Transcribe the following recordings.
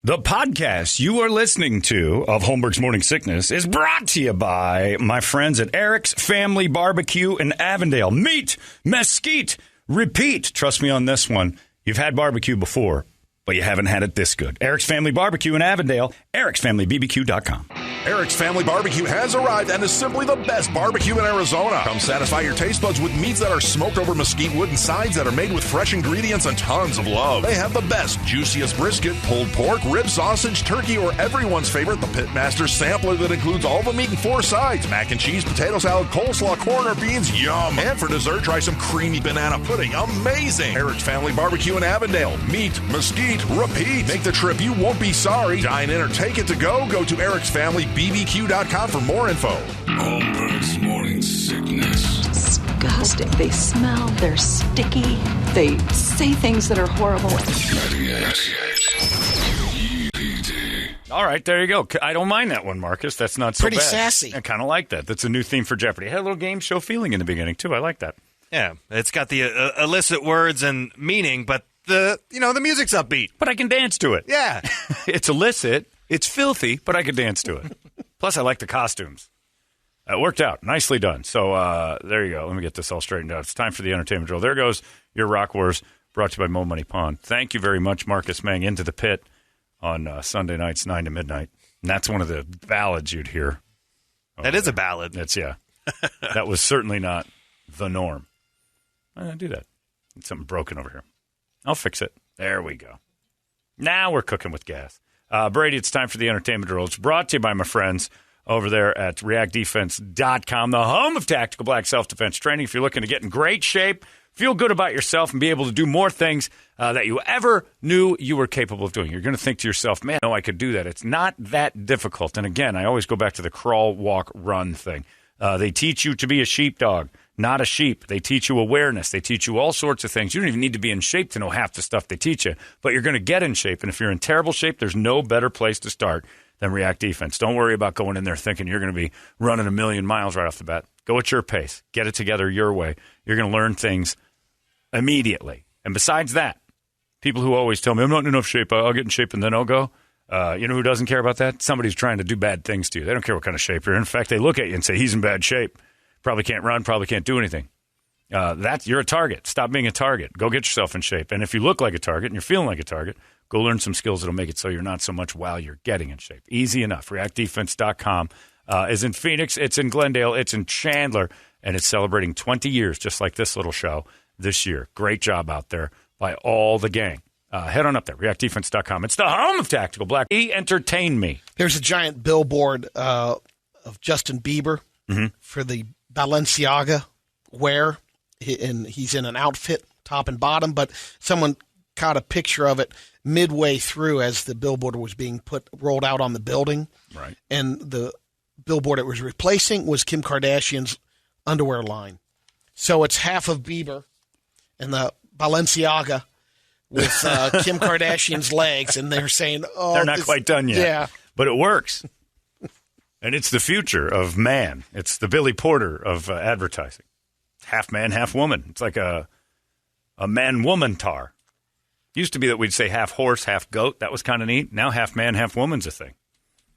The podcast you are listening to of Holmberg's Morning Sickness is brought to you by my friends at Eric's Family Barbecue in Avondale. Meet, mesquite, repeat. Trust me on this one. You've had barbecue before, but you haven't had it this good. Eric's Family Barbecue in Avondale, ericsfamilybbq.com. Eric's Family Barbecue has arrived and is simply the best barbecue in Arizona. Come satisfy your taste buds with meats that are smoked over mesquite wood and sides that are made with fresh ingredients and tons of love. They have the best, juiciest brisket, pulled pork, rib sausage, turkey, or everyone's favorite, the Pitmaster Sampler that includes all the meat and 4 sides, mac and cheese, potato salad, coleslaw, corn, or beans, yum. And for dessert, try some creamy banana pudding, amazing. Eric's Family Barbecue in Avondale. Meat, mesquite, repeat. Make the trip, you won't be sorry. Dine in or take it to go. Go to ericsfamilybbq.com for more info. Holmberg's Morning Sickness. Disgusting. They smell. They're sticky. They say things that are horrible. 98 WED. All right, there you go. I don't mind that one, Marcus. That's not so Pretty bad. sassy. I kind of like that. That's a new theme for Jeopardy. It had a little game show feeling in the beginning, too. I like that. Yeah, it's got the illicit words and meaning, but the music's upbeat. But I can dance to it. Yeah. It's illicit. It's filthy, but I could dance to it. Plus, I like the costumes. It worked out. Nicely done. So there you go. Let me get this all straightened out. It's time for the entertainment drill. There goes your Rock Wars, brought to you by Mo Money Pond. Thank you very much, Marcus Mang, Into the Pit on Sunday nights, 9 to midnight. And that's one of the ballads you'd hear. That is a ballad. That's, yeah. That was certainly not the norm. I do that. It's something broken over here. I'll fix it. There we go. Now we're cooking with gas. Brady, it's time for the entertainment drill. It's brought to you by my friends over there at reactdefense.com, the home of tactical black self-defense training. If you're looking to get in great shape, feel good about yourself, and be able to do more things that you ever knew you were capable of doing, you're going to think to yourself, man, no, I could do that. It's not that difficult. And again, I always go back to the crawl, walk, run thing. They teach you to be a sheepdog, not a sheep. They teach you awareness. They teach you all sorts of things. You don't even need to be in shape to know half the stuff they teach you, but you're going to get in shape. And if you're in terrible shape, there's no better place to start than React Defense. Don't worry about going in there thinking you're going to be running 1,000,000 miles right off the bat. Go at your pace. Get it together your way. You're going to learn things immediately. And besides that, people who always tell me, I'm not in enough shape, I'll get in shape and then I'll go. You know who doesn't care about that? Somebody's trying to do bad things to you. They don't care what kind of shape you're in. In fact, they look at you and say, he's in bad shape. Probably can't run, probably can't do anything. You're a target. Stop being a target. Go get yourself in shape. And if you look like a target and you're feeling like a target, go learn some skills that'll make it so you're not so much while you're getting in shape. Easy enough. ReactDefense.com is in Phoenix. It's in Glendale. It's in Chandler. And it's celebrating 20 years, just like this little show this year. Great job out there by all the gang. Head on up there, reactdefense.com. It's the home of Tactical Black. Entertain me. There's a giant billboard of Justin Bieber for the Balenciaga wear, and he's in an outfit, top and bottom, but someone caught a picture of it midway through as the billboard was being rolled out on the building. Right. And the billboard it was replacing was Kim Kardashian's underwear line. So it's half of Bieber and the Balenciaga with Kim Kardashian's legs, and they're saying, oh, they're not quite done yet. Yeah. But it works. And it's the future of man. It's the Billy Porter of advertising. Half man, half woman. It's like a man-woman tar. Used to be that we'd say half horse, half goat. That was kind of neat. Now half man, half woman's a thing.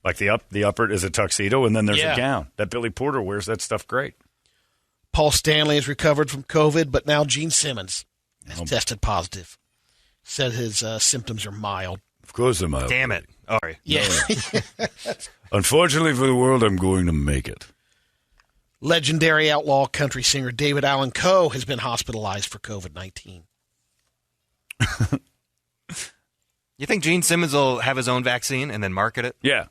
Like the upper is a tuxedo, and then there's a gown. That Billy Porter wears that stuff great. Paul Stanley has recovered from COVID, but now Gene Simmons has tested positive. Said his symptoms are mild. Of course they're mild. Damn it. Sorry. Yeah. Unfortunately for the world, I'm going to make it. Legendary outlaw country singer David Allan Coe has been hospitalized for COVID-19. You think Gene Simmons will have his own vaccine and then market it? Yeah.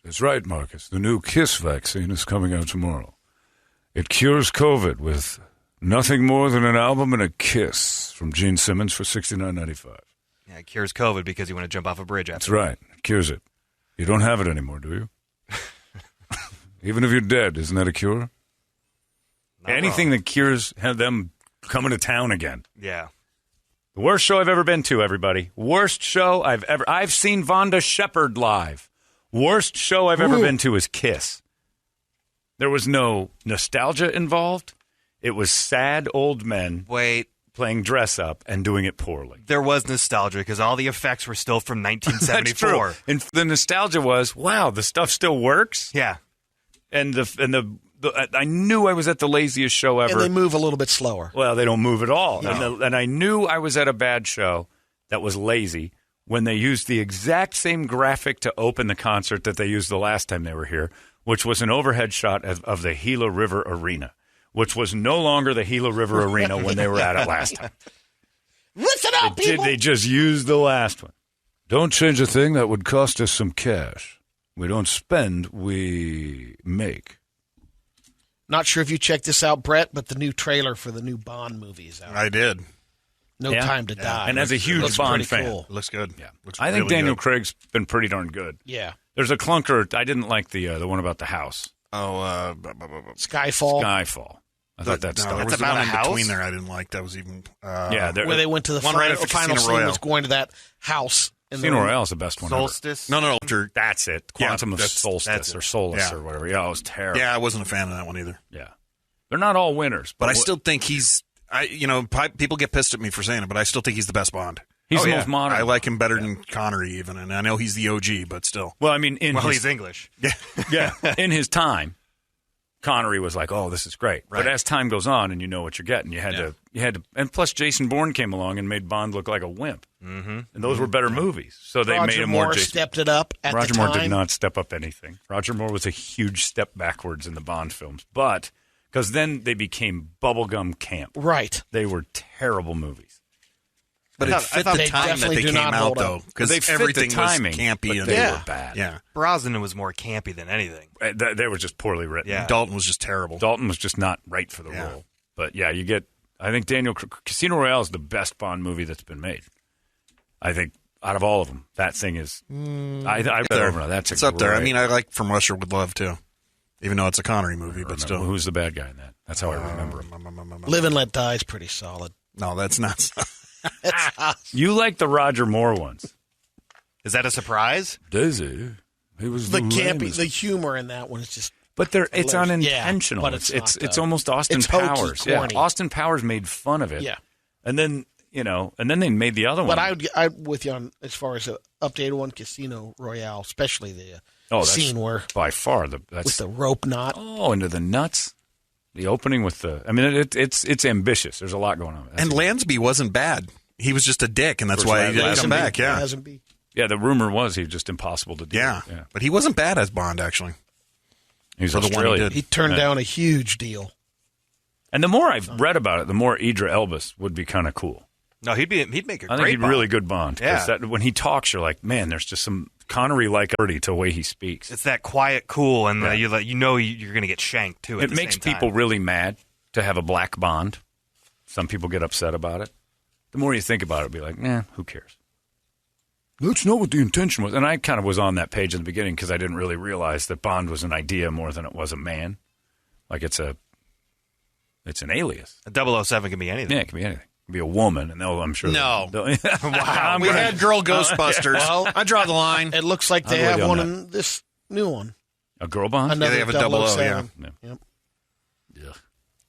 That's right, Marcus. The new KISS vaccine is coming out tomorrow. It cures COVID with nothing more than an album and a kiss from Gene Simmons for $69.95. Yeah, it cures COVID because you want to jump off a bridge after. That's right. It cures it. You don't have it anymore, do you? Even if you're dead, isn't that a cure? Anything that cures have them coming to town again. Yeah. The worst show I've ever been to, everybody. Worst show I've seen Vonda Shepard live. Worst show I've ever been to is Kiss. There was no nostalgia involved. It was sad old men. Wait, playing dress up and doing it poorly. There was nostalgia because all the effects were still from That's 1974. true. And the nostalgia was, wow, the stuff still works. Yeah. And I knew I was at the laziest show ever. And they move a little bit slower. Well, they don't move at all. No. And I knew I was at a bad show that was lazy when they used the exact same graphic to open the concert that they used the last time they were here, which was an overhead shot of the Gila River Arena, which was no longer the Gila River Arena when they were at it last time. Listen up, people! They just used the last one. Don't change a thing that would cost us some cash. We don't spend, we make. Not sure if you checked this out, Brett, but the new trailer for the new Bond movie is out. I did. No Yeah. Time to Die. And as a huge Looks Bond pretty fan. cool. It looks good. Yeah. Looks I think really Daniel good. Craig's been pretty darn good. Yeah. There's a clunker. I didn't like the one about the house. Oh, Skyfall. Skyfall. I thought that's no, there was about one a in house? between there I didn't like. That was even. yeah, where they went to the one right after final Casino scene Royale. was going to that house. In Casino the Royale is the best one ever. Solstice. No. That's it. Quantum of that's Solstice it. or Solace Yeah. or whatever. Yeah, it was terrible. Yeah, I wasn't a fan of that one either. Yeah. They're not all winners. But I still think he's. People get pissed at me for saying it, but I still think he's the best Bond. He's Oh, the yeah. most modern. I like him better than Connery even, and I know he's the OG, but still. Well, I mean, He's English. yeah, in his time, Connery was like, "Oh, this is great." Right. But as time goes on, and you know what you're getting, you had to, and plus Jason Bourne came along and made Bond look like a wimp, and those were better movies. So they Roger made him more. Moore Jason. stepped it up at Roger the Moore time. did not step up anything. Roger Moore was a huge step backwards in the Bond films, but because then they became bubblegum camp. Right. They were terrible movies. But I it thought fit the they time that definitely they do came not out, hold though, up. because They fit the everything timing, was campy. but and they Yeah. were bad. Yeah. Brosnan was more campy than anything. They were just poorly written. Yeah. Dalton was just terrible. Dalton was just not right for the Yeah. role. But yeah, you get. I think Casino Royale is the best Bond movie that's been made. I think out of all of them, that thing is. I bet There. over. That's It's up there. I great- mean, I like From Russia with Love, too. Even though it's a Connery movie, but still. who's the bad guy in that? That's how I remember him. Live and Let Die is pretty solid. No, that's not. You like the Roger Moore ones? Is that a surprise? Daisy, he was The the campy, lamest. the humor in that one is just. But it's hilarious. unintentional. Yeah, but it's it's not, almost Austin it's hokey, Powers. Yeah, corny. Austin Powers made fun of it. Yeah. and then and then they made the other one. But I'm with you on as far as the updated one, Casino Royale, especially the that's scene where by far with that's the rope knot. into the nuts. The opening with the. I mean, it's ambitious. There's a lot going on. And Lansby wasn't bad. He was just a dick, and that's why he didn't come back. Yeah. Lazenby. Yeah, the rumor was he was just impossible to do. Yeah. But he wasn't bad as Bond, actually. He's For the one he Australian. did. He turned down a huge deal. And the more I've read about it, the more Idris Elba would be kind of cool. No, he'd make a I think great he'd Bond. really good Bond. 'Cause Yeah. that, when he talks, you're like, man, there's just some Connery-like dirty to the way he speaks. It's that quiet, cool, and you're going to get shanked too. At It the makes same time. people really mad to have a black Bond. Some people get upset about it. The more you think about it, be like, who cares? That's not what the intention was. And I kind of was on that page in the beginning because I didn't really realize that Bond was an idea more than it was a man. Like it's an alias. A 007 can be anything. Yeah, it can be anything. It can be a woman, and I'm sure. No. Wow. We had Girl Ghostbusters. Well, I draw the line. It looks like they I'm with have you on one that. in this new one. A girl Bond? Another they have a 00, 007. yeah. Yep.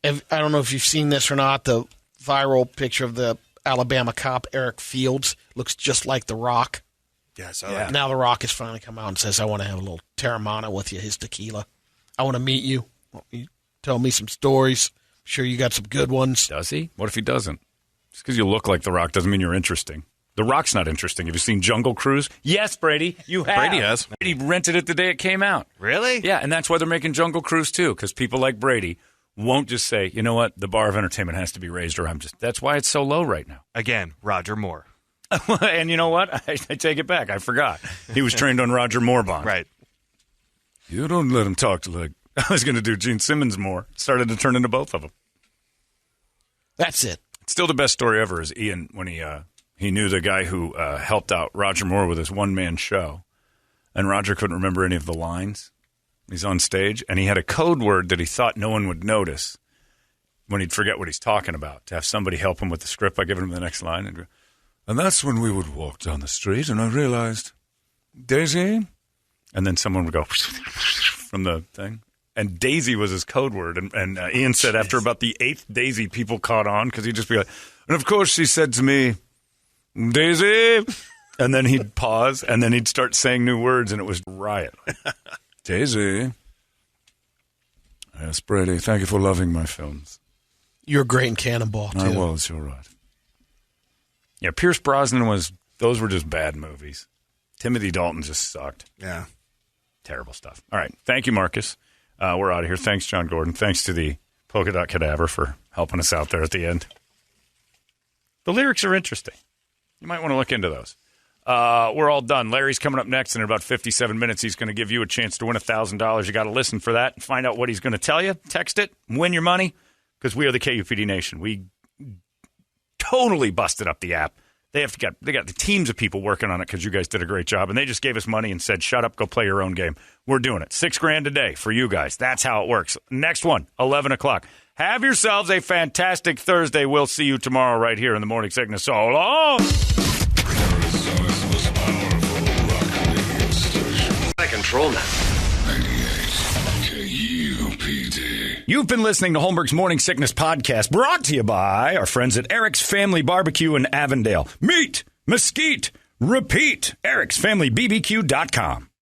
Yeah. I don't know if you've seen this or not. The viral picture of the Alabama cop Eric Fields looks just like The Rock. Yeah, I saw that. Now The Rock has finally come out and says, "I want to have a little Terramana with you, his tequila. I want to meet you. You tell me some stories. Sure, you got some good ones." Does he? What if he doesn't? Just because you look like The Rock doesn't mean you're interesting. The Rock's not interesting. Have you seen Jungle Cruise? Yes, Brady, you have. Brady has. Brady rented it the day it came out. Really? Yeah, and that's why they're making Jungle Cruise too, because people like Brady won't just say, you know what, the bar of entertainment has to be raised, or that's why it's so low right now. Again, Roger Moore. And you know what? I take it back. I forgot. He was trained on Roger Moore Bond. Right. You don't let him talk to like. I was going to do Gene Simmons more. Started to turn into both of them. That's it. Still the best story ever is Ian when he knew the guy who helped out Roger Moore with his one-man show, and Roger couldn't remember any of the lines. He's on stage, and he had a code word that he thought no one would notice when he'd forget what he's talking about, to have somebody help him with the script by giving him the next line. And go, And that's when we would walk down the street, and I realized, Daisy? and then someone would go from the thing. And Daisy was his code word. And Ian said after about the 8th Daisy, people caught on because he'd just be like, and of course she said to me, Daisy. And then he'd pause, and then he'd start saying new words, and it was riot. Daisy. Yes, Brady, thank you for loving my films. You're great in Cannonball, too. I was, you're right. Yeah, Pierce Brosnan those were just bad movies. Timothy Dalton just sucked. Yeah. Terrible stuff. All right. Thank you, Marcus. We're out of here. Thanks, John Gordon. Thanks to the Polka Dot Cadaver for helping us out there at the end. The lyrics are interesting. You might want to look into those. We're all done. Larry's coming up next in about 57 minutes. He's going to give you a chance to win $1,000. You got to listen for that and find out what he's going to tell you. Text it. Win your money because we are the KUPD Nation. We totally busted up the app. They got the teams of people working on it because you guys did a great job, and they just gave us money and said, shut up, go play your own game. We're doing it. $6,000 a day for you guys. That's how it works. Next one, 11 o'clock. Have yourselves a fantastic Thursday. We'll see you tomorrow right here in the Morning Sickness. So long. Arizona's most powerful rock radio station. I control now. 98 KUPD. You've been listening to Holmberg's Morning Sickness Podcast, brought to you by our friends at Eric's Family Barbecue in Avondale. Meet, mesquite, repeat. Eric'sFamilyBBQ.com.